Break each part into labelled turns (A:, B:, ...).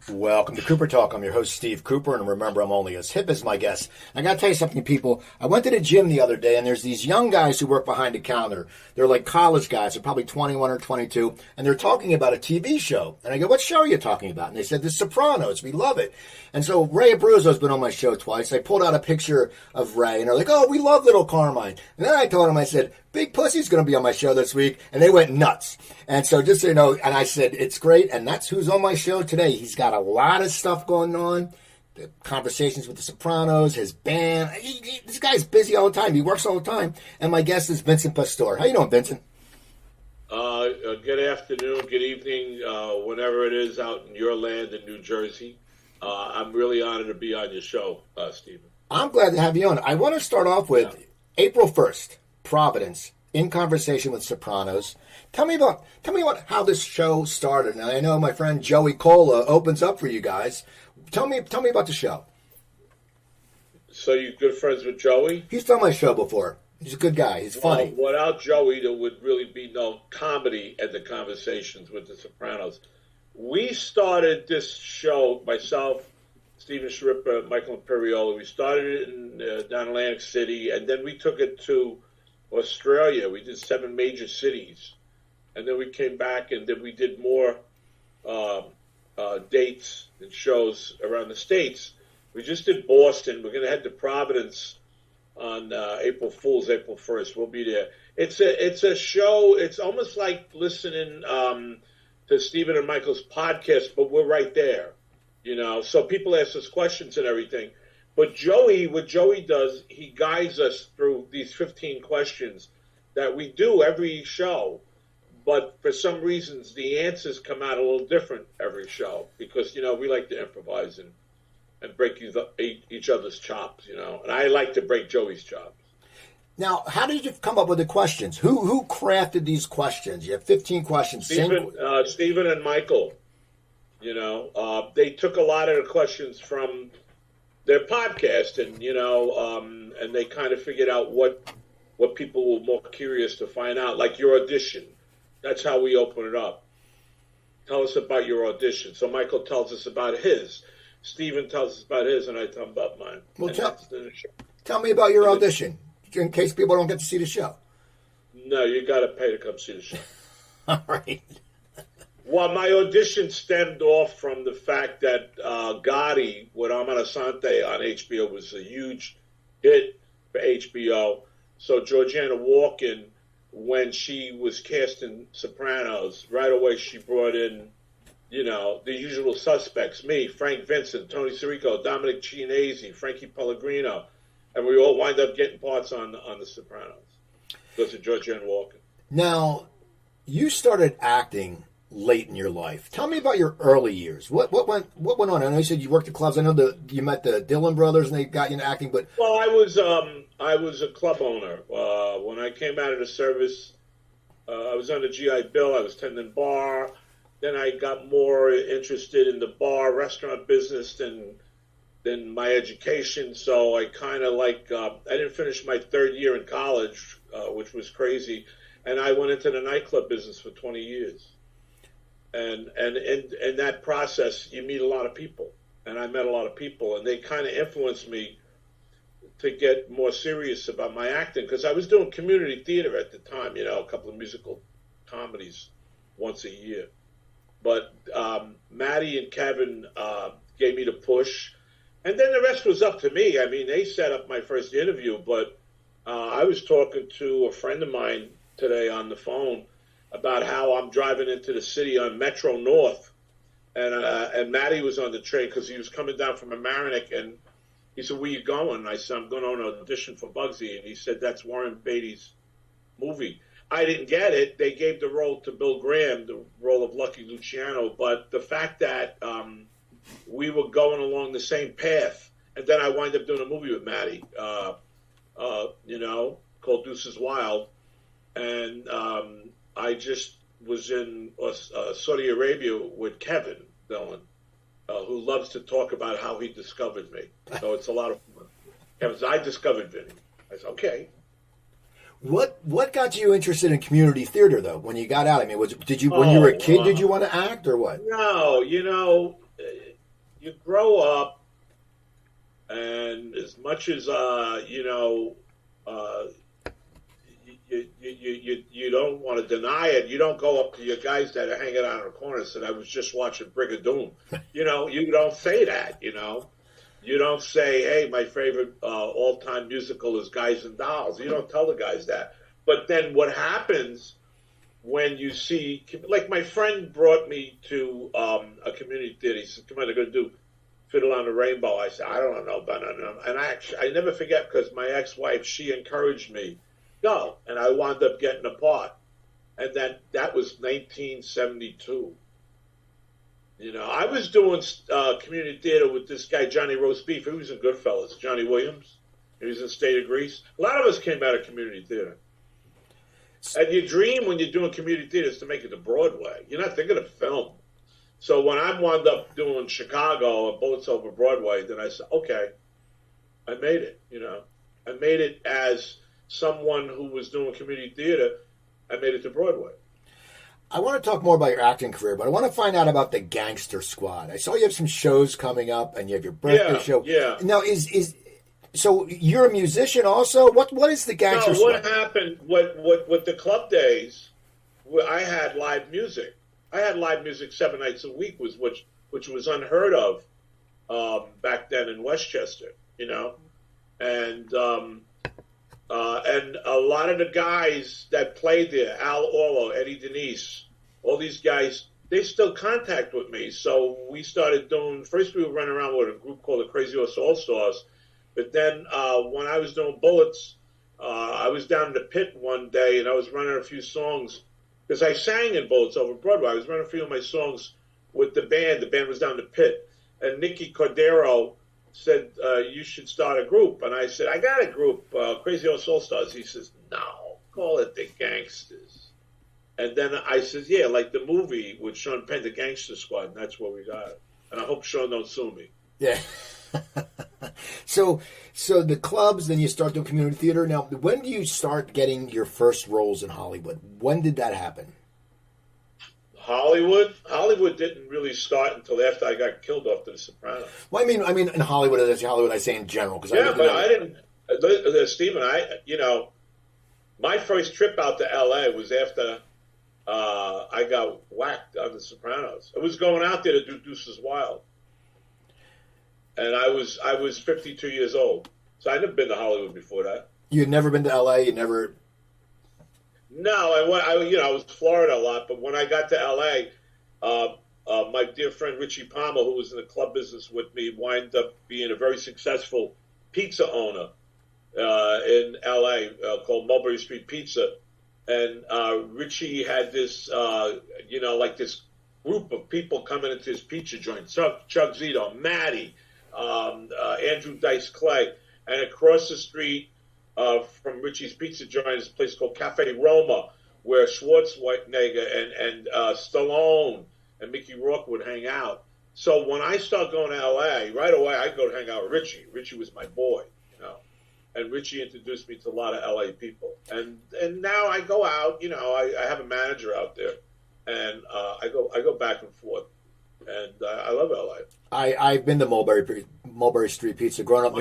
A: Welcome to Cooper Talk. I'm your host, Steve Cooper, and remember, I'm only as hip as my guests. I got to tell you something, people. I went to the gym the other day, and there's these young guys who work behind the counter. They're like college guys. They're probably 21 or 22, and they're talking about a TV show. And I go, what show are you talking about? And they said, The Sopranos. We love it. And so Ray Abruzzo's been on my show twice. I pulled out a picture of Ray, and they're like, oh, we love Little Carmine. And then I told them, I said, Big Pussy's going to be on my show this week, and they went nuts. And so just so you know, and I said, it's great, and that's who's on my show today. He's got a lot of stuff going on, the conversations with the Sopranos, his band. This guy's busy all the time. He works all the time. And my guest is Vincent Pastore. How you doing, Vincent?
B: Good afternoon, good evening, whenever it is out in your land in New Jersey. I'm really honored to be on your show, Stephen.
A: I'm glad to have you on. I want to start off with April 1st. Providence, in conversation with Sopranos. Tell me about how this show started. Now, I know my friend Joey Cola opens up for you guys. Tell me about the show.
B: So you're good friends with Joey?
A: He's done my show before. He's a good guy. He's funny.
B: Well, without Joey, there would really be no comedy at the conversations with the Sopranos. We started this show, myself, Stephen Sharippa, Michael Imperioli. We started it in down Atlantic City, and then we took it to Australia. We did 7 major cities, and then we came back, and then we did more dates and shows around the States. We just did Boston. We're going to head to Providence on April 1st. We'll be there. It's a show. It's almost like listening to Stephen and Michael's podcast, but we're right there, you know. So people ask us questions and everything. But what Joey does, he guides us through these 15 questions that we do every show. But for some reasons, the answers come out a little different every show because, you know, we like to improvise and break each other's chops, you know. And I like to break Joey's chops. Now, how did you come up with the questions? Who crafted these questions? You have 15 questions. Stephen and Michael, you know, they took a lot of the questions from their podcast, and you know, and they kind of figured out what people were more curious to find out, like your audition. That's how we open it up. Tell us about your audition. So Michael tells us about his, Stephen tells us about his, and I tell him about mine. Well, tell me about your audition, in case people don't get to see the show. No, you got to pay to come see the show. All right. Well, my audition stemmed off from the fact that Gotti with Amanasante on HBO was a huge hit for HBO. So Georgiana Walken, when she was cast in Sopranos, right away she brought in, you know, the usual suspects, me, Frank Vincent, Tony Sirico, Dominic Chianese, Frankie Pellegrino, and we all wind up getting parts on the Sopranos because of Georgiana Walken. Now, you started acting late in your life. Tell me about your early years. What went on? I know you said you worked at clubs. I know you met the Dillon brothers and they got you into acting. But well, I was a club owner when I came out of the service. I was on the GI Bill. I was tending bar. Then I got more interested in the bar restaurant business than my education. So I kind of I didn't finish my 3rd year in college, which was crazy, and I went into the nightclub business for 20 years. And in that process, you meet a lot of people. And I met a lot of people. And they kind of influenced me to get more serious about my acting. Because I was doing community theater at the time, you know, a couple of musical comedies once a year. But Maddie and Kevin gave me the push. And then the rest was up to me. I mean, they set up my first interview. But I was talking to a friend of mine today on the phone about how I'm driving into the city on Metro North, and Matty was on the train because he was coming down from Mamaroneck, and he said, "Where you going?" And I said, "I'm going on an audition for Bugsy," and he said, "That's Warren Beatty's movie." I didn't get it. They gave the role to Bill Graham, the role of Lucky Luciano, but the fact that we were going along the same path, and then I wind up doing a movie with Matty, you know, called Deuces Wild, and I just was in Saudi Arabia with Kevin Dillon, who loves to talk about how he discovered me. So it's a lot of fun. Kevin said, "I discovered Vinny." I said, "Okay." What got you interested in community theater, though, when you got out? I mean, when you were a kid, did you want to act or what? No, you know, you grow up, and as much as you don't want to deny it, you don't go up to your guys that are hanging out in the corner and say, I was just watching Brigadoon. You don't say that, You don't say, hey, my favorite all-time musical is Guys and Dolls. You don't tell the guys that. But then what happens when you see, like my friend brought me to a community theater. He said, come on, they're going to do Fiddle on the Rainbow. I said, I don't know about it. And I never forget, because my ex-wife, she encouraged me, go. And I wound up getting a part. And then that was 1972. I was doing community theater with this guy, Johnny Roast Beef. He was in Goodfellas, Johnny Williams. He was in State of Grease. A lot of us came out of community theater. And your dream when you're doing community theater is to make it to Broadway. You're not thinking of film. So when I wound up doing Chicago and Bullets Over Broadway, then I said, okay, I made it, I made it as someone who was doing community theater. I made it to Broadway.
A: I want to talk more about your acting career, but I want to find out about the Gangster Squad. I saw you have some shows coming up, and you have your birthday show.
B: Yeah.
A: Now, so you're a musician also? What is the Gangster Squad?
B: What happened? What the club days? I had live music. I had live music 7 nights a week, which was unheard of back then in Westchester. And a lot of the guys that played there, Al Orlo, Eddie Denise, all these guys, they still contact with me. So we started doing, first we were running around with a group called the Crazy Horse All-Stars. But then when I was doing Bullets, I was down in the pit one day and I was running a few songs because I sang in Bullets Over Broadway. I was running a few of my songs with the band. The band was down in the pit. And Nicky Cordero said, you should start a group. And I said, I got a group, Crazy Horse All-Stars. He says, no, call it the Gangsters. And then I said, yeah, like the movie with Sean Penn, the Gangster Squad. And that's where we got it. And I hope Sean don't sue me.
A: Yeah. So the clubs, then you start doing community theater. Now, when do you start getting your first roles in Hollywood? When did that happen?
B: Hollywood didn't really start until after I got killed off to The Sopranos.
A: Well, I mean, in Hollywood, I say in general, because
B: I didn't. Stephen, my first trip out to L.A. was after I got whacked on The Sopranos. I was going out there to do Deuces Wild, and I was 52 years old, so I'd never been to Hollywood before that.
A: You had never been to L.A. You never.
B: No, I was Florida a lot, but when I got to L.A., my dear friend Richie Palmer, who was in the club business with me, wound up being a very successful pizza owner in L.A. Called Mulberry Street Pizza. And Richie had this, like this group of people coming into his pizza joint. Chuck Zito, Matty, Andrew Dice Clay. And across the street from Richie's Pizza Joint is a place called Cafe Roma, where Schwarzenegger and Stallone and Mickey Rourke would hang out. So when I start going to L.A., right away I go to hang out with Richie. Richie was my boy, and Richie introduced me to a lot of L.A. people. And now I go out, I have a manager out there, and I go back and forth, and I love L.A.
A: I've been to Mulberry Street Pizza. Growing up,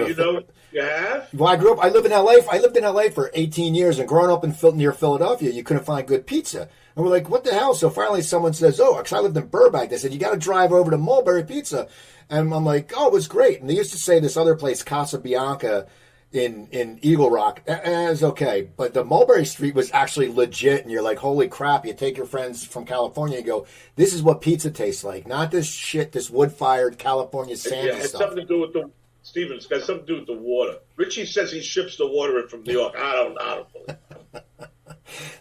B: you have?
A: Well, I lived in L.A. I lived in L.A. for 18 years, and growing up near Philadelphia, you couldn't find good pizza. And we're like, what the hell? So finally, someone says, because I lived in Burbank, they said you got to drive over to Mulberry Pizza, and I'm like, oh, it was great. And they used to say this other place, Casa Bianca, in Eagle Rock, it's okay, but the Mulberry Street was actually legit, and you're like, holy crap. You take your friends from California and go, this is what pizza tastes like, not this shit, this wood-fired California sandy stuff.
B: It's something to do with it's got something to do with the water. Richie says he ships the water in from New York. I don't believe it.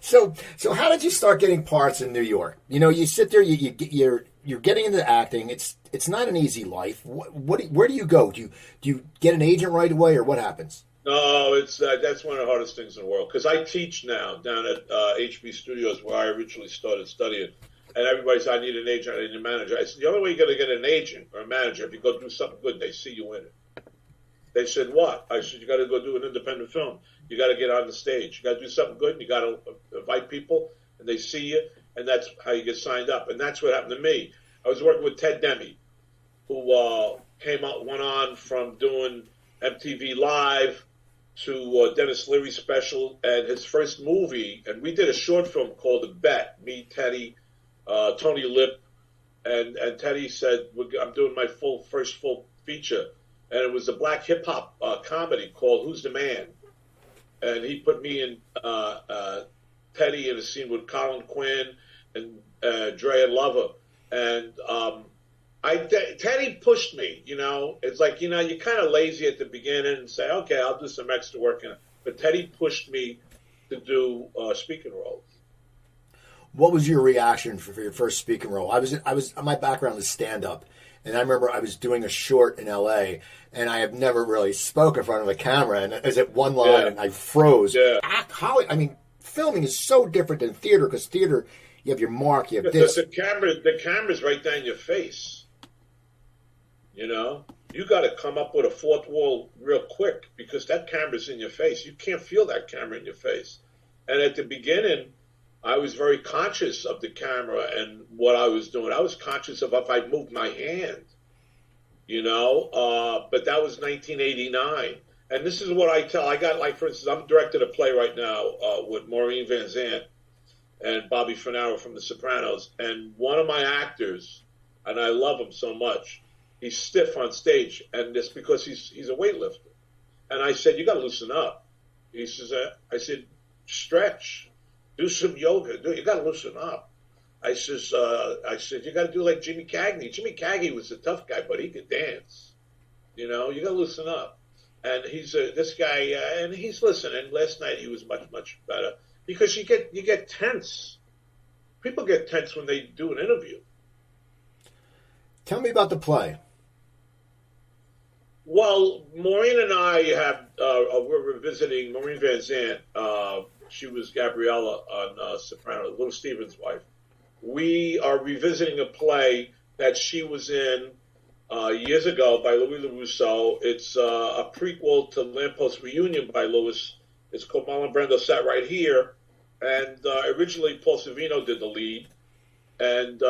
A: So how did you start getting parts in New York? You sit there, you're getting into acting. It's not an easy life. Where do you go? Do you get an agent right away, or what happens?
B: No, that's one of the hardest things in the world, because I teach now down at HB Studios, where I originally started studying, and everybody says, I need an agent, I need a manager. I said, the only way you're going to get an agent or a manager, if you go do something good, they see you in it. They said, what? I said, you got to go do an independent film. You got to get on the stage. You got to do something good, and you got to invite people, and they see you, and that's how you get signed up. And that's what happened to me. I was working with Ted Demme, who went on from doing MTV Live to Dennis Leary's special, and his first movie, and we did a short film called The Bet, me, Teddy, Tony Lip, and Teddy said, I'm doing my first full feature, and it was a black hip-hop comedy called Who's the Man? And he put me and Teddy in a scene with Colin Quinn and Drea Lover, and Teddy pushed me, It's like, you're kind of lazy at the beginning and say, okay, I'll do some extra work. But Teddy pushed me to do speaking roles.
A: What was your reaction for your first speaking role? My background is stand-up. And I remember I was doing a short in L.A., and I have never really spoke in front of a camera. And I was at one line, and I froze.
B: Yeah.
A: Filming is so different than theater, because theater, you have your mark, you have this.
B: The camera's right there in your face. You got to come up with a fourth wall real quick, because that camera's in your face. You can't feel that camera in your face. And at the beginning, I was very conscious of the camera and what I was doing. I was conscious of if I moved my hand, but that was 1989. And this is what I tell. I got, for instance, I'm directing a play right now with Maureen Van Zant and Bobby Finaro from The Sopranos. And one of my actors, and I love him so much, he's stiff on stage, and it's because he's a weightlifter. And I said, you got to loosen up. He says, I said, stretch. Do some yoga. You got to loosen up. I said, you got to do like Jimmy Cagney. Jimmy Cagney was a tough guy, but he could dance. You got to loosen up. And he's this guy, and he's listening. Last night he was much, much better, because you get tense. People get tense when they do an interview.
A: Tell me about the play.
B: Well, Maureen and I we're revisiting Maureen Van Zant. She was Gabriella on Sopranos, Little Steven's wife. We are revisiting a play that she was in years ago by Louis LaRusso. It's a prequel to Lamppost Reunion by Louis. It's called Marlon Brando Sat Right Here. And originally Paul Sorvino did the lead. And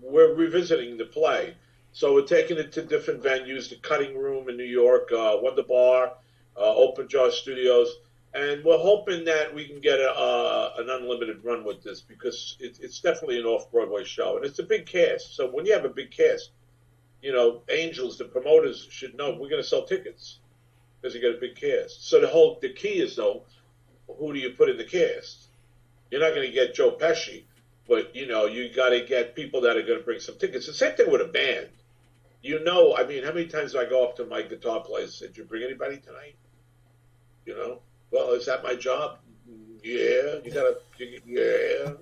B: we're revisiting the play. So we're taking it to different venues, the Cutting Room in New York, Wonder Bar, Open Jar Studios. And we're hoping that we can get an unlimited run with this, because it's definitely an off-Broadway show. And it's a big cast. So when you have a big cast, Angels, the promoters should know we're going to sell tickets because you got a big cast. So the key is, though, who do you put in the cast? You're not going to get Joe Pesci, but, you got to get people that are going to bring some tickets. The same thing with a band. How many times do I go up to my guitar players and say, did you bring anybody tonight? Well, is that my job? Yeah. Yeah.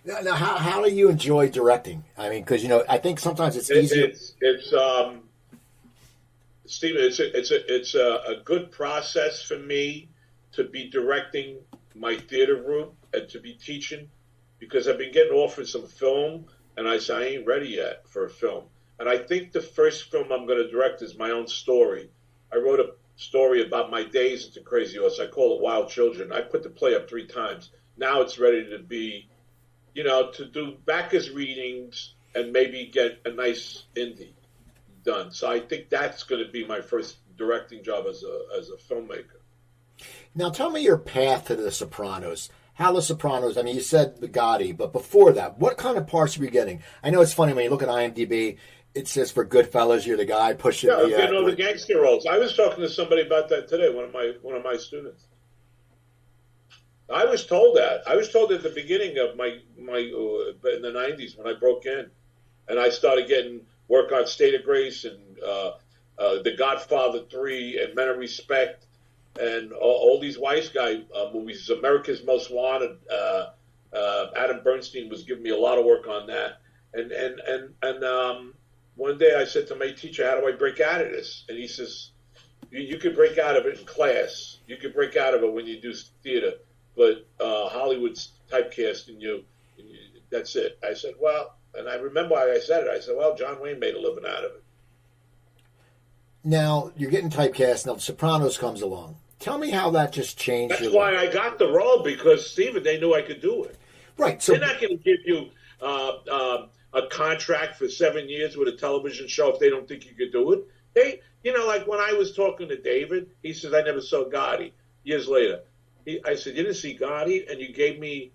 A: Now, how do you enjoy directing? I mean, because, I think sometimes it's easier.
B: Stephen, it's a good process for me to be directing my theater group and to be teaching, because I've been getting offered some film, and I say I ain't ready yet for a film. And I think the first film I'm going to direct is my own story. I wrote a story about my days at the Crazy Horse. I call it Wild Children. I put the play up 3 times. Now it's ready to be, to do backers readings and maybe get a nice indie done. So I think that's going to be my first directing job as a filmmaker.
A: Now tell me your path to The Sopranos. How The Sopranos, you said the Gotti, but before that, what kind of parts were you getting? I know it's funny when you look at IMDb, it says for Goodfellas, you're the guy pushing
B: the... Yeah, getting all the gangster roles. I was talking to somebody about that today, one of my students. I was told that. I was told at the beginning of my in the 90s when I broke in, and I started getting work on State of Grace and The Godfather 3 and Men of Respect and all these wise guy movies. America's Most Wanted. Adam Bernstein was giving me a lot of work on that. And one day I said to my teacher, how do I break out of this? And he says, you could break out of it in class. You could break out of it when you do theater. But Hollywood's typecasting you. That's it. I said, well, and I remember why I said it. I said, well, John Wayne made a living out of it.
A: Now, you're getting typecast. Now, The Sopranos comes along. Tell me how that just changed.
B: That's why I got the role, because, Stephen, they knew I could do it.
A: Right. So
B: they're not going to give you a contract for 7 years with a television show if they don't think you could do it. Like when I was talking to David, he says, I never saw Gotti. Years later, I said, you didn't see Gotti and you gave me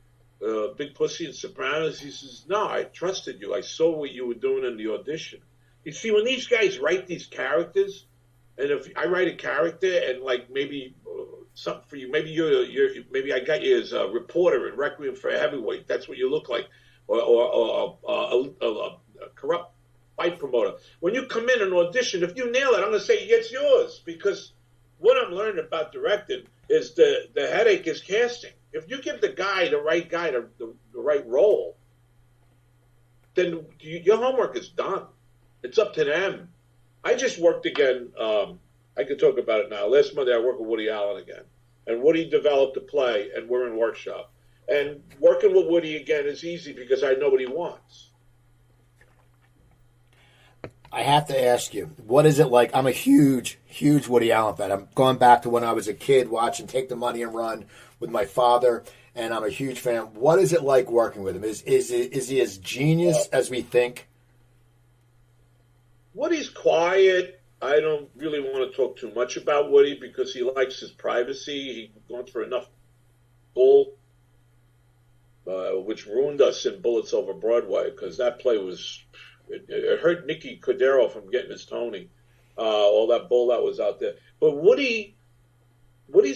B: Big Pussy and Sopranos? He says, no, I trusted you. I saw what you were doing in the audition. You see, when these guys write these characters, and if I write a character and like maybe something for you, maybe maybe I got you as a reporter in Requiem for a Heavyweight. That's what you look like, or a corrupt fight promoter. When you come in and audition, if you nail it, I'm going to say it's yours, because what I'm learning about directing is the headache is casting. If you give the right guy the right role, then your homework is done. It's up to them. I just worked again. I could talk about it now. Last Monday, I worked with Woody Allen again. And Woody developed a play, and we're in workshop. And working with Woody again is easy because I know what he wants.
A: I have to ask you, what is it like? I'm a huge, huge Woody Allen fan. I'm going back to when I was a kid watching Take the Money and Run with my father, and I'm a huge fan. What is it like working with him? Is he as genius as we think?
B: Woody's quiet. I don't really want to talk too much about Woody because he likes his privacy. He's gone through enough bull, which ruined us in Bullets Over Broadway, because that play was... It hurt Nicky Cordero from getting his Tony. All that bull that was out there. But Woody's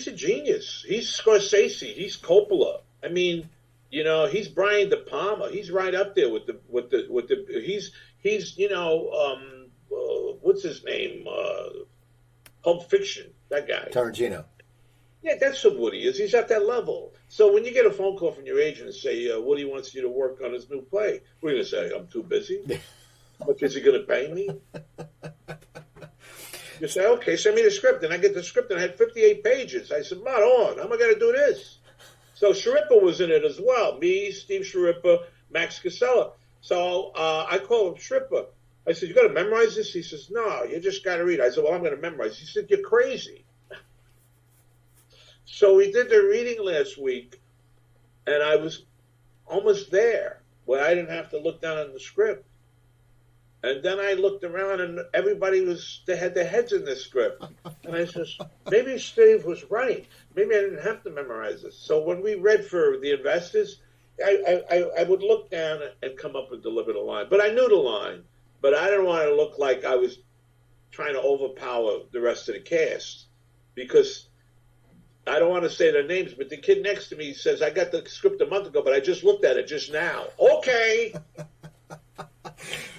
B: a genius. He's Scorsese. He's Coppola. I mean, he's Brian De Palma. He's right up there with the. He's what's his name? Pulp Fiction. That guy.
A: Tarantino.
B: Yeah, that's what Woody is. He's at that level. So when you get a phone call from your agent and say, Woody wants you to work on his new play, what are you going to say? I'm too busy? How much is he going to pay me? You say, okay, send me the script. And I get the script, and I had 58 pages. I said, not on. How am I going to do this? So Sharippa was in it as well. Me, Steve Sharippa, Max Casella. So I called him Sharippa. I said, you got to memorize this? He says, no, you just got to read. I said, well, I'm going to memorize. He said, you're crazy. So we did the reading last week, and I was almost there, where I didn't have to look down on the script. And then I looked around, and everybody they had their heads in the script. And I said, maybe Steve was right. Maybe I didn't have to memorize this. So when we read for the investors, I would look down and come up and deliver the line. But I knew the line. But I didn't want to look like I was trying to overpower the rest of the cast, because I don't want to say their names, but the kid next to me says, I got the script a month ago, but I just looked at it just now. Okay.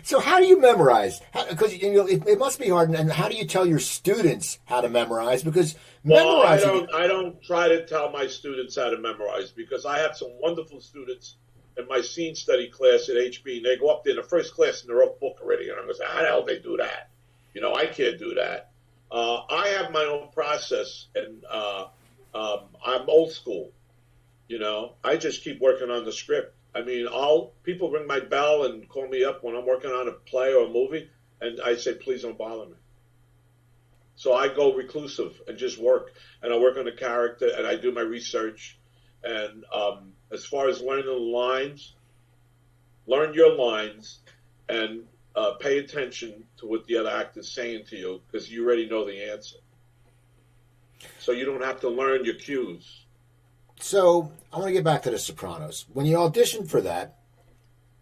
A: So how do you memorize? Because it must be hard. And how do you tell your students how to memorize? Because memorizing...
B: I don't try to tell my students how to memorize, because I have some wonderful students in my scene study class at HB, and they go up there in the first class and they're off book already. And I'm going to say, how the hell they do that? I can't do that. I have my own process, and I'm old school. I just keep working on the script. I mean, people ring my bell and call me up when I'm working on a play or a movie, and I say, please don't bother me. So I go reclusive and just work, and I work on the character, and I do my research. And as far as learning the lines, learn your lines, and pay attention to what the other actor's saying to you, because you already know the answer. So you don't have to learn your cues.
A: So I want to get back to The Sopranos. When you auditioned for that,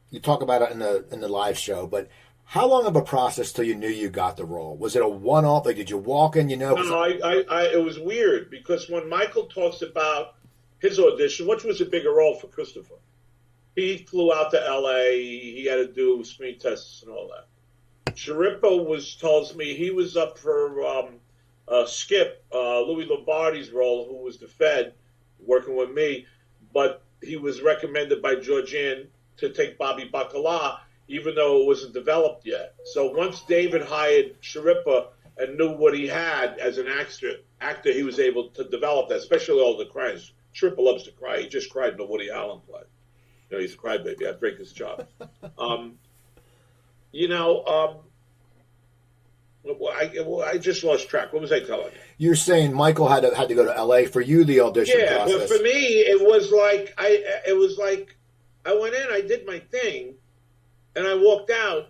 A: you talk about it in the live show, but how long of a process till you knew you got the role? Was it a one-off? Like, did you walk in?
B: No, it was weird, because when Michael talks about his audition, which was a bigger role for Christopher, he flew out to L.A. He had to do screen tests and all that. Sharippa tells me he was up for Skip, Louis Lombardi's role, who was the Fed, working with me, but he was recommended by Georgianne to take Bobby Bacala, even though it wasn't developed yet. So once David hired Sharippa and knew what he had as an actor, he was able to develop that, especially all the cries. Sharippa loves to cry. He just cried in the Woody Allen play. He's a crybaby. I'd break his jaw. I just lost track. What was I telling you?
A: You're saying Michael had to go to L.A. for you, the audition process.
B: Yeah, but for me, it was like I went in, I did my thing, And I walked out,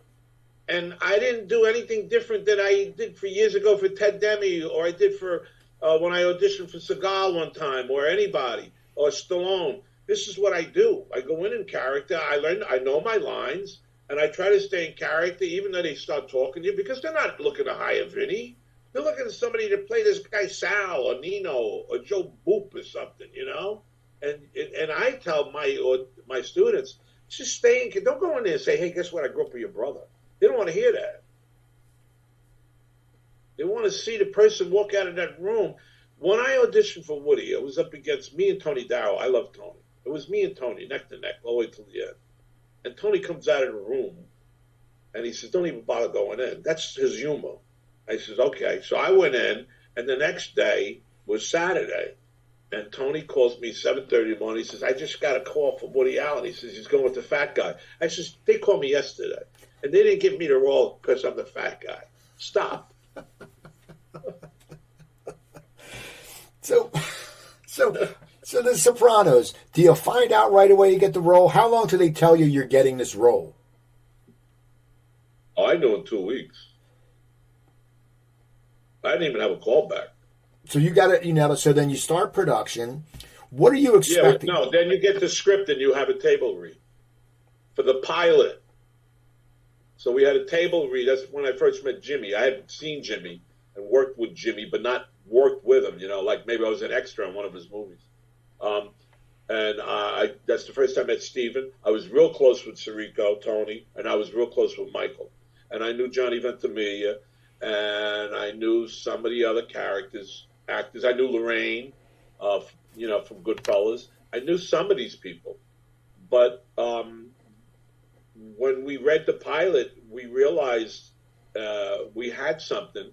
B: and I didn't do anything different than I did for years ago for Ted Demme, or I did for when I auditioned for Seagal one time, or anybody, or Stallone. This is what I do. I go in character. I know my lines, and I try to stay in character, even though they start talking to you, because they're not looking to hire Vinny. They're looking for somebody to play this guy Sal or Nino or Joe Boop or something, you know. And I tell my students, just stay in. Don't go in there and say, "Hey, guess what? I grew up with your brother." They don't want to hear that. They want to see the person walk out of that room. When I auditioned for Woody, it was up against me and Tony Darrow. I love Tony. It was me and Tony, neck to neck, all the way till the end. And Tony comes out of the room, and he says, "Don't even bother going in." That's his humor. I says, "Okay." So I went in, and the next day was Saturday. And Tony calls me 7:30 in the morning. He says, "I just got a call from Woody Allen." He says, "He's going with the fat guy." I says, "They called me yesterday. And they didn't give me the role because I'm the fat guy." Stop.
A: So the Sopranos, do you find out right away you get the role? How long do they tell you you're getting this role?
B: Oh, I knew in 2 weeks. I didn't even have a call back.
A: So you got it, so then you start production. What are you expecting?
B: Yeah, no, then you get the script and you have a table read for the pilot. So we had a table read. That's when I first met Jimmy. I hadn't seen Jimmy and worked with Jimmy, but not worked with him, like maybe I was an extra in one of his movies. That's the first time I met Steven. I was real close with Sirico, Tony, and I was real close with Michael. And I knew Johnny Ventimiglia, and I knew some of the other actors. I knew Lorraine, from Goodfellas. I knew some of these people. But when we read the pilot, we realized we had something.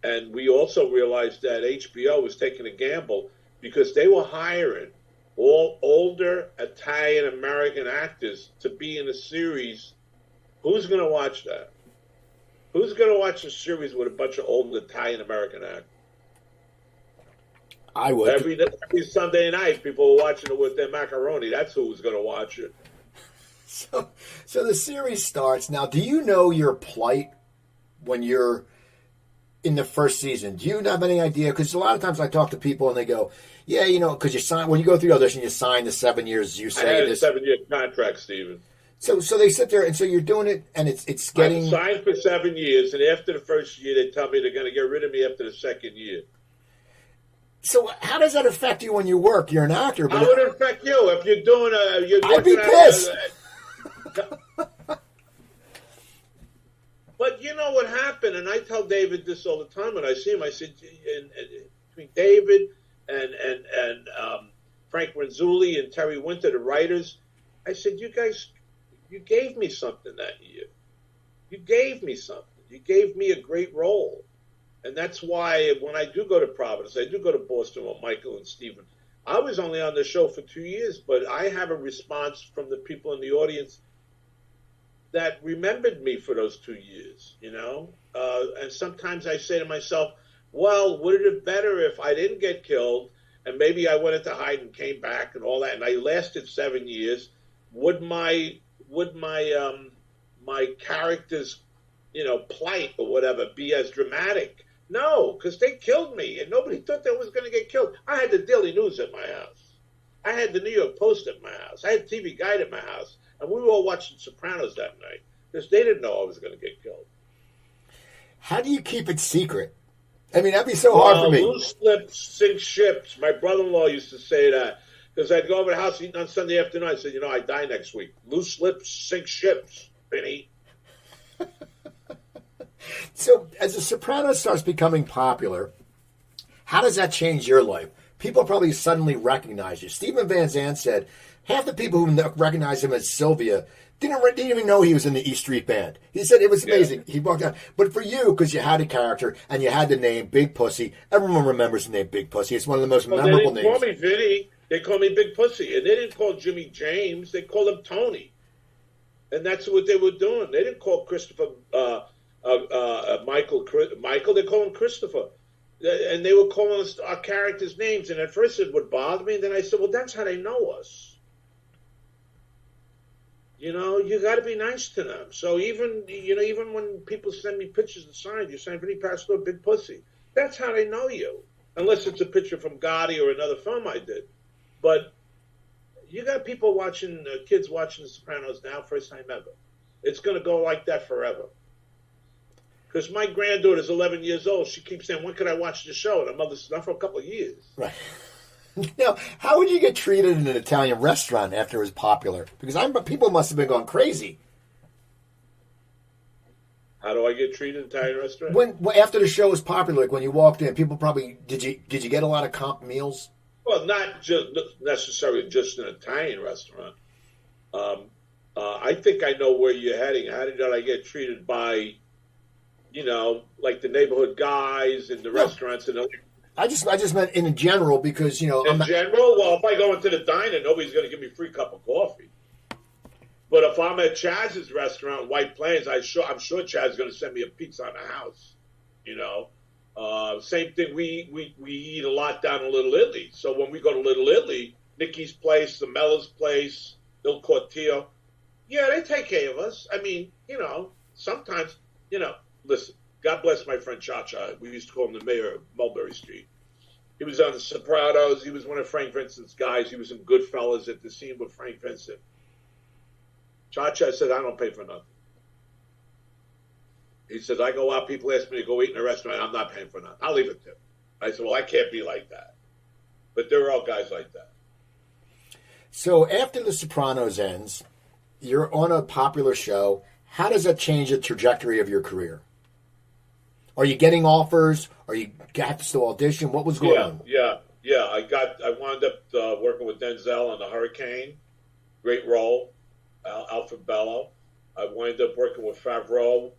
B: And we also realized that HBO was taking a gamble because they were hiring all older Italian-American actors to be in a series. Who's going to watch that? Who's going to watch a series with a bunch of old Italian-American actors?
A: I would.
B: Every Sunday night, people were watching it with their macaroni. That's who was going to watch it.
A: So the series starts. Now, do you know your plight when you're in the first season? Do you have any idea? Because a lot of times I talk to people and they go, "Yeah, because you sign when you go through the audition, you sign the 7 years. You say
B: I had
A: this
B: a 7-year contract, Steven.
A: So they sit there and so you're doing it, and it's getting.
B: I signed for 7 years, and after the first year, they tell me they're going to get rid of me after the second year.
A: So how does that affect you when you work? You're an actor, but
B: how would it affect you if you're doing
A: I'd be pissed.
B: But you know what happened, and I tell David this all the time when I see him. I said, between David and Frank Renzulli and Terry Winter, the writers, I said, you guys, you gave me something that year. You gave me something. You gave me a great role. And that's why when I do go to Providence, I do go to Boston with Michael and Stephen. I was only on the show for 2 years, but I have a response from the people in the audience that remembered me for those 2 years, And sometimes I say to myself, well, would it have been better if I didn't get killed and maybe I went into hide and came back and all that, and I lasted 7 years? Would my character's, plight or whatever be as dramatic? No, because they killed me, and nobody thought they was going to get killed. I had the Daily News at my house. I had the New York Post at my house. I had TV Guide at my house. And we were all watching Sopranos that night because they didn't know I was going to get killed.
A: How do you keep it secret? I mean, that'd be so hard for me.
B: Loose lips sink ships. My brother-in-law used to say that because I'd go over to the house eating on Sunday afternoon. I said, I die next week. Loose lips sink ships, Vinny.
A: So as The Sopranos starts becoming popular, how does that change your life? People probably suddenly recognize you. Stephen Van Zandt said half the people who recognize him as Sylvia didn't even know he was in the E Street Band. He said it was amazing. Yeah. He walked out. But for you, because you had a character and you had the name Big Pussy, everyone remembers the name Big Pussy. It's one of the most memorable names.
B: They didn't call me Vinny. They called me Big Pussy. And they didn't call Jimmy James. They called him Tony. And that's what they were doing. They didn't call Christopher Michael. They called him Christopher. And they were calling us our characters' names. And at first it would bother me. And then I said, well, that's how they know us. you got to be nice to them. So even when people send me pictures of signs, you're saying Vinny Pastore, big pussy. That's how they know you, unless it's a picture from Gotti or another film I did. But you got people watching, kids watching The Sopranos now, first time ever. It's going to go like that forever. Because my granddaughter's 11 years old. She keeps saying, when can I watch the show? And her mother said, not for a couple of years.
A: Right. Now, how would you get treated in an Italian restaurant after it was popular? Because people must have been going crazy.
B: How do I get treated in an Italian restaurant?
A: When after the show was popular, like when you walked in, people probably did you get a lot of comp meals?
B: Well, not just necessarily just an Italian restaurant. I think I know where you're heading. How did I get treated by, like the neighborhood guys in the restaurants and
A: I just meant in general because
B: in general. Well, if I go into the diner, nobody's going to give me a free cup of coffee. But if I'm at Chaz's restaurant, White Plains, I'm sure Chaz is going to send me a pizza on the house. Same thing. We eat a lot down in Little Italy. So when we go to Little Italy, Nikki's place, the Mella's place, Il Cortile, yeah, they take care of us. I mean, sometimes, listen. God bless my friend Cha-Cha. We used to call him the mayor of Mulberry Street. He was on The Sopranos. He was one of Frank Vincent's guys. He was in Goodfellas at the scene with Frank Vincent. Cha-Cha said, I don't pay for nothing. He says, I go out, people ask me to go eat in a restaurant, I'm not paying for nothing. I'll leave it to him. I said, well, I can't be like that. But there are all guys like that.
A: So after The Sopranos ends, you're on a popular show. How does that change the trajectory of your career? Are you getting offers? Are you got to still audition? What was going on?
B: Yeah. I wound up working with Denzel on The Hurricane. Great role. Alfred Bello. I wound up working with Favreau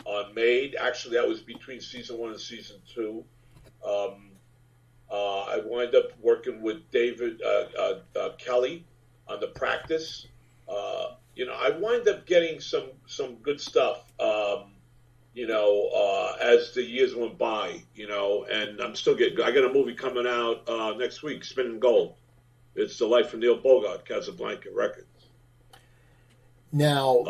B: on Made. Actually, that was between season 1 and season 2. I wound up working with David Kelly on The Practice. I wind up getting some good stuff. As the years went by, and I'm still getting. I got a movie coming out next week, Spinning Gold. It's the life of Neil Bogart, Casablanca Records.
A: Now,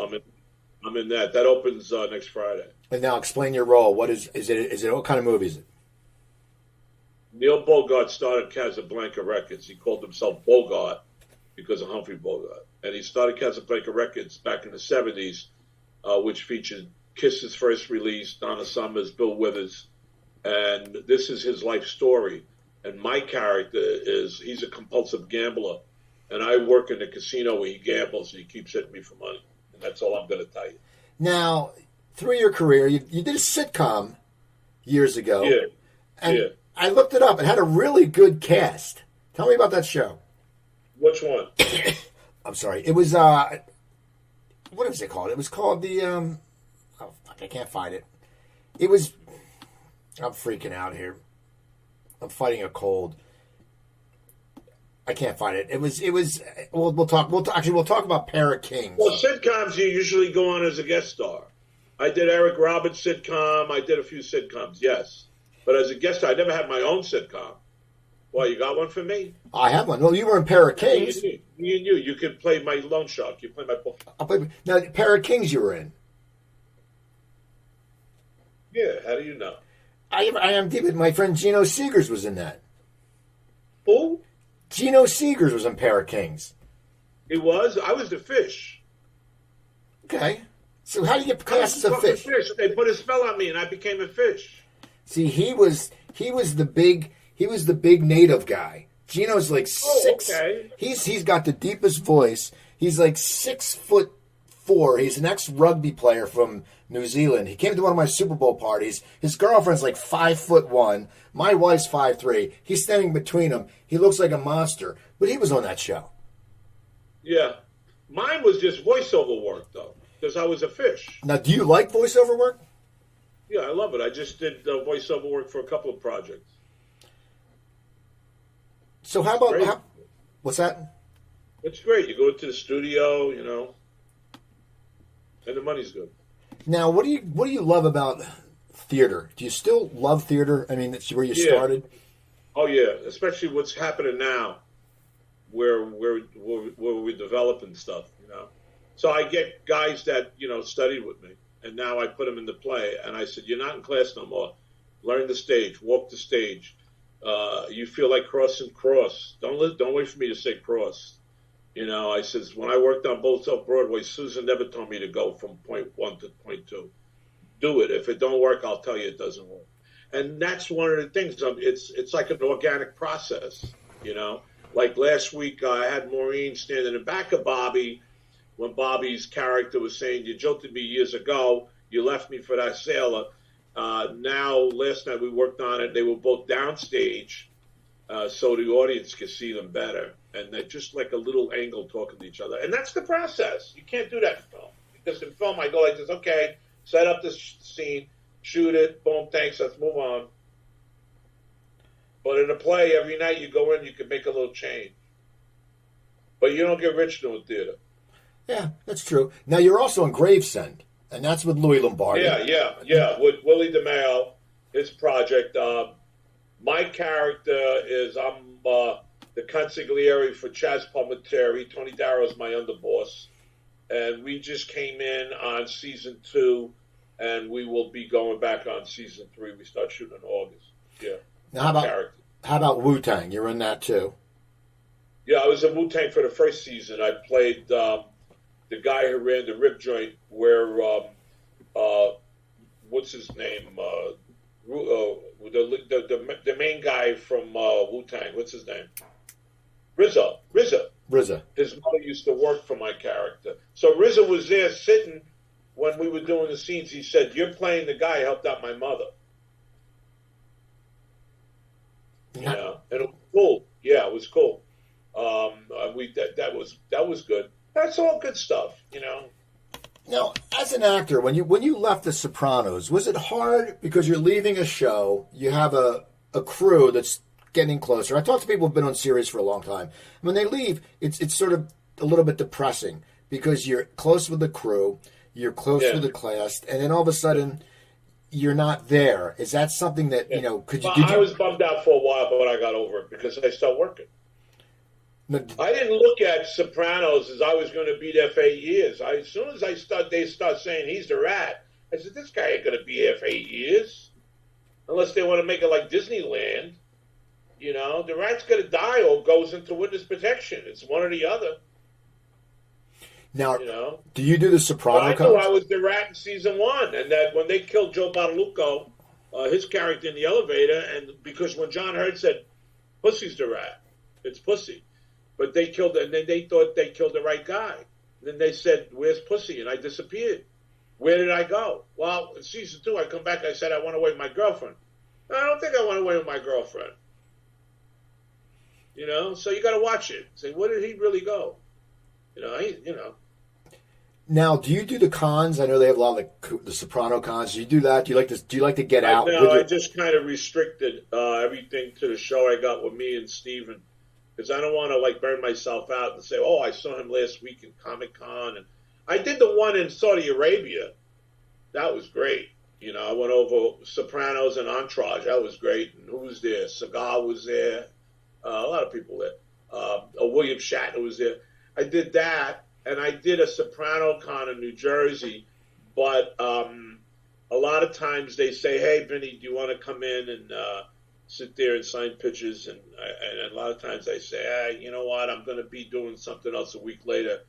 B: I'm in that. That opens next Friday.
A: And now, explain your role. What is it? Is it what kind of movie is it?
B: Neil Bogart started Casablanca Records. He called himself Bogart because of Humphrey Bogart, and he started Casablanca Records back in the '70s, which featured Kiss's first release, Donna Summers, Bill Withers, and this is his life story. And my character he's a compulsive gambler, and I work in the casino where he gambles, and he keeps hitting me for money. And that's all I'm going to tell you. Now,
A: through your career, you did a sitcom years ago.
B: Yeah.
A: And I looked it up. It had a really good cast. Tell me about that show.
B: Which one?
A: I'm sorry. It was, what was it called? It was called the, I can't find it. It was. I'm freaking out here. I'm fighting a cold. I can't find it. It was. We'll talk about Pair of Kings.
B: Well, sitcoms you usually go on as a guest star. I did Eric Roberts' sitcom. I did a few sitcoms, yes, but as a guest star, I never had my own sitcom. Well, you got one for me?
A: I have one. Well, you were in Pair of Kings.
B: Me and you. You could play my loan shark. You play my book.
A: Now, Pair of Kings you were in.
B: Yeah, how do you know?
A: I am deep. My friend Gino Seegers was in that.
B: Who?
A: Gino Seegers was in Pair of Kings.
B: He was? I was the fish.
A: Okay. So how do you get cast as a fish?
B: They put a spell on me and I became a fish.
A: See, he was the big native guy. Gino's like 6.
B: Okay.
A: He's got the deepest voice. He's like 6'4". He's an ex-rugby player from New Zealand. He came to one of my Super Bowl parties. His girlfriend's like 5'1". My wife's 5'3". He's standing between them. He looks like a monster. But he was on that show.
B: Yeah. Mine was just voiceover work, though, because I was a fish.
A: Now, do you like voiceover work?
B: Yeah, I love it. I just did voiceover work for a couple of projects.
A: So how about... what's that?
B: It's great. You go into the studio, and the money's good.
A: Now, what do you love about theater? Do you still love theater? I mean, that's where you started.
B: Oh yeah, especially what's happening now, where we're developing stuff. So I get guys that, studied with me, and now I put them in the play. And I said, you're not in class no more. Learn the stage. Walk the stage. You feel like crossing, cross. Don't wait for me to say cross. I says, when I worked on both off Broadway, Susan never told me to go from point one to point two. Do it. If it don't work, I'll tell you it doesn't work. And that's one of the things. It's like an organic process, Like last week, I had Maureen stand in the back of Bobby when Bobby's character was saying, you jilted me years ago. You left me for that sailor. Now, last night we worked on it. They were both downstage so the audience could see them better. And they're just like a little angle talking to each other. And that's the process. You can't do that in film. Because in film, I go like this, okay, set up this scene, shoot it, boom, thanks, let's move on. But in a play, every night you go in, you can make a little change. But you don't get rich doing theater.
A: Yeah, that's true. Now, you're also in Gravesend, and that's with Louis Lombardi.
B: Yeah, with Willie DeMeo, his project. My character is, I'm the consigliere for Chaz Palminteri. Tony Darrow's my underboss. And we just came in on season 2, and we will be going back on season 3. We start shooting in August. Yeah.
A: Now, how about Wu-Tang? You're in that too.
B: Yeah, I was in Wu-Tang for the first season. I played the guy who ran the rib joint where, what's his name? The main guy from Wu-Tang. What's his name? RZA. His mother used to work for my character. So RZA was there sitting when we were doing the scenes. He said, you're playing the guy who helped out my mother. And it was cool. Yeah, it was cool. That was good. That's all good stuff,
A: Now, as an actor, when you left The Sopranos, was it hard because you're leaving a show, you have a crew that's getting closer? I talk to people who've been on series for a long time. When they leave, it's sort of a little bit depressing because you're close with the crew, you're close with the cast, and then all of a sudden you're not there. Is that something that
B: I was bummed out for a while, but I got over it because I started working. I didn't look at Sopranos as I was going to be there for 8 years. As soon as they start saying he's the rat, I said, this guy ain't going to be here for 8 years. Unless they want to make it like Disneyland. The rat's going to die or goes into witness protection. It's one or the other.
A: Now, do you do the Soprano
B: I knew I was the rat in season 1. And that when they killed Joe Bartolucco, his character in the elevator, and because when John Hurt said, Pussy's the rat, it's Pussy. But they killed, and then they thought they killed the right guy. And then they said, where's Pussy? And I disappeared. Where did I go? Well, in season 2, I come back, I said, I went away with my girlfriend. No, I don't think I went away with my girlfriend. So you got to watch it. Say, where did he really go?
A: Now, do you do the cons? I know they have a lot of the Soprano cons. Do you do that? Do you like to get out?
B: No, I just kind of restricted everything to the show I got with me and Steven. Because I don't want to burn myself out and say, oh, I saw him last week in Comic-Con. And I did the one in Saudi Arabia. That was great. I went over Sopranos and Entourage. That was great. And who was there? Seagal was there. A lot of people there. William Shatner was there. I did that, and I did a Soprano con in New Jersey. But a lot of times they say, hey, Vinny, do you want to come in and sit there and sign pictures? And a lot of times I say, hey, you know what, I'm going to be doing something else a week later.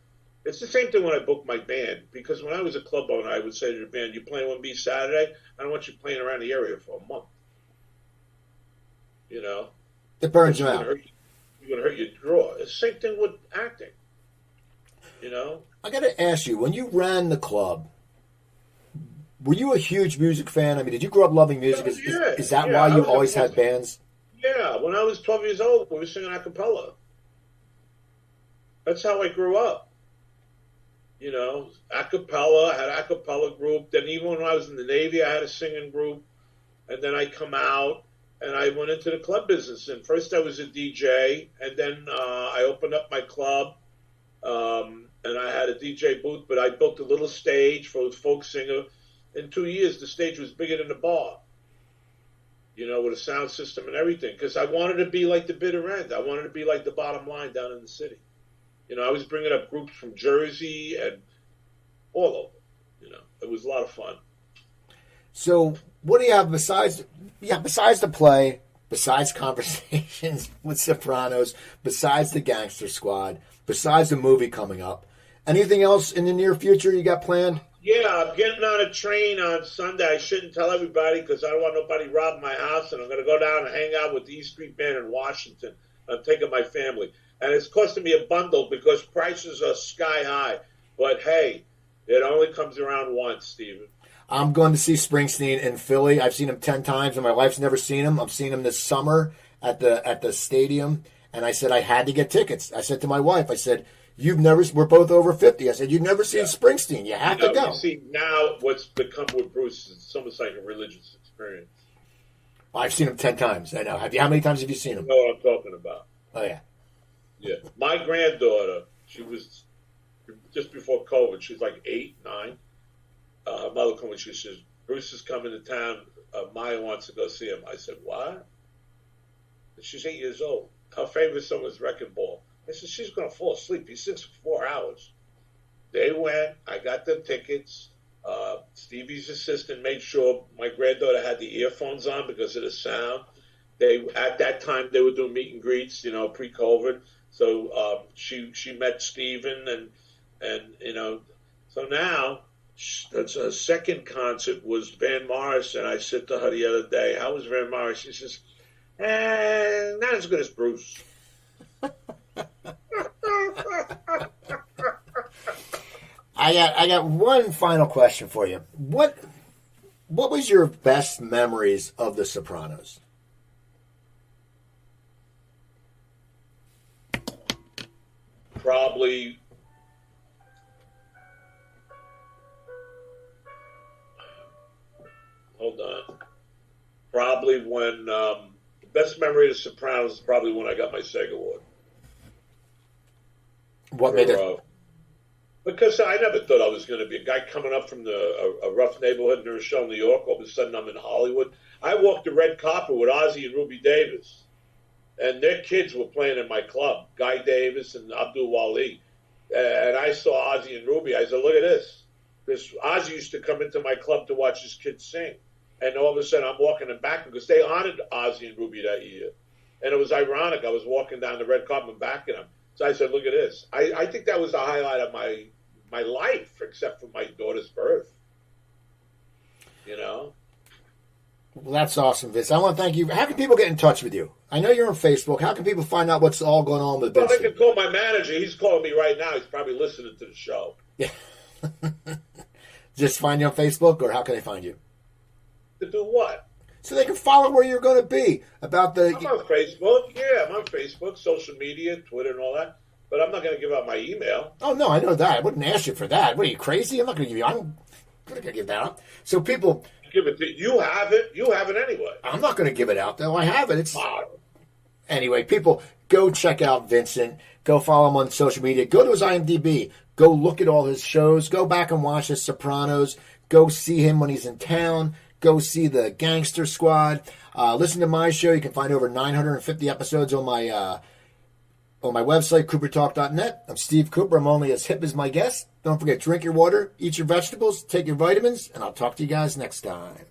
B: It's the same thing when I book my band, because when I was a club owner, I would say to the band, you playing with me Saturday? I don't want you playing around the area for a month.
A: It burns you out.
B: You're going to hurt your draw. It's the same thing with acting.
A: I got to ask you, when you ran the club, were you a huge music fan? I mean, did you grow up loving music? Is that why you always had bands?
B: Yeah, when I was 12 years old, we were singing a cappella. That's how I grew up. A cappella. I had a cappella group. Then even when I was in the Navy, I had a singing group. And then I come out, and I went into the club business. And first I was a DJ, and then I opened up my club, and I had a DJ booth, but I built a little stage for a folk singer. In 2 years, the stage was bigger than the bar, with a sound system and everything, because I wanted to be like the bitter end. I wanted to be like the bottom line down in the city. I was bringing up groups from Jersey and all over. It was a lot of fun.
A: So, what do you have besides the play, besides conversations with Sopranos, besides the Gangster Squad, besides the movie coming up? Anything else in the near future you got planned?
B: Yeah, I'm getting on a train on Sunday. I shouldn't tell everybody because I don't want nobody robbing my house, and I'm going to go down and hang out with the East Street Band in Washington. I'm taking my family. And it's costing me a bundle because prices are sky high. But, hey, it only comes around once, Steven.
A: I'm going to see Springsteen in Philly. I've seen him 10 times, and my wife's never seen him. I'm seeing him this summer at the stadium, and I said I had to get tickets. I said to my wife, I said, we're both over 50. I said, you've never seen Springsteen. You have to go.
B: You see, now what's become with Bruce is almost like a religious experience.
A: I've seen him 10 times. I know. How many times have you seen him?
B: You know what I'm talking about.
A: Oh, yeah.
B: Yeah. My granddaughter, she was just before COVID. She was like 8, 9. Her mother called me. She says, Bruce is coming to town. Maya wants to go see him. I said, what? And she's 8 years old. Her favorite song was Wrecking Ball. I said, she's going to fall asleep. He sings for 4 hours. They went. I got them tickets. Stevie's assistant made sure my granddaughter had the earphones on because of the sound. At that time, they were doing meet and greets, pre-COVID. So she met Steven and so now that's a second concert was Van Morrison. I said to her the other day, how was Van Morrison? She says, not as good as Bruce.
A: I got one final question for you. What was your best memories of The Sopranos?
B: Probably hold on. Probably when the best memory of The Sopranos is probably when I got my SAG award.
A: What made it?
B: Because I never thought I was going to be a guy coming up from a rough neighborhood in Rochelle, New York. All of a sudden, I'm in Hollywood. I walked the red carpet with Ozzy and Ruby Davis, and their kids were playing in my club, Guy Davis and Abdul Wali. And I saw Ozzy and Ruby. I said, look at this. Because Ozzy used to come into my club to watch his kids sing. And all of a sudden, I'm walking them back because they honored Ozzy and Ruby that year. And it was ironic. I was walking down the red carpet and backing them. So I said, look at this. I think that was the highlight of my life, except for my daughter's birth.
A: Well, that's awesome, Vince. I want to thank you. How can people get in touch with you? I know you're on Facebook. How can people find out what's all going on with Vince?
B: Well, they can call my manager. He's calling me right now. He's probably listening to the show.
A: Yeah. Just find you on Facebook, or how can they find you?
B: To do what?
A: So they can follow where you're going to be.
B: I'm on Facebook. Yeah, I'm on Facebook, social media, Twitter, and all that. But I'm not going to give out my email.
A: Oh, no, I know that. I wouldn't ask you for that. What are you, crazy? I'm not going to give you. I'm not going to give that out. So people...
B: Give it to you. Have it. You have it anyway.
A: I'm not going to give it out, though. I have it. It's... Anyway, people, go check out Vincent. Go follow him on social media. Go to his IMDb. Go look at all his shows. Go back and watch his Sopranos. Go see him when he's in town. Go see the Gangster Squad. Listen to my show. You can find over 950 episodes on my website, coopertalk.net. I'm Steve Cooper. I'm only as hip as my guest. Don't forget, drink your water, eat your vegetables, take your vitamins, and I'll talk to you guys next time.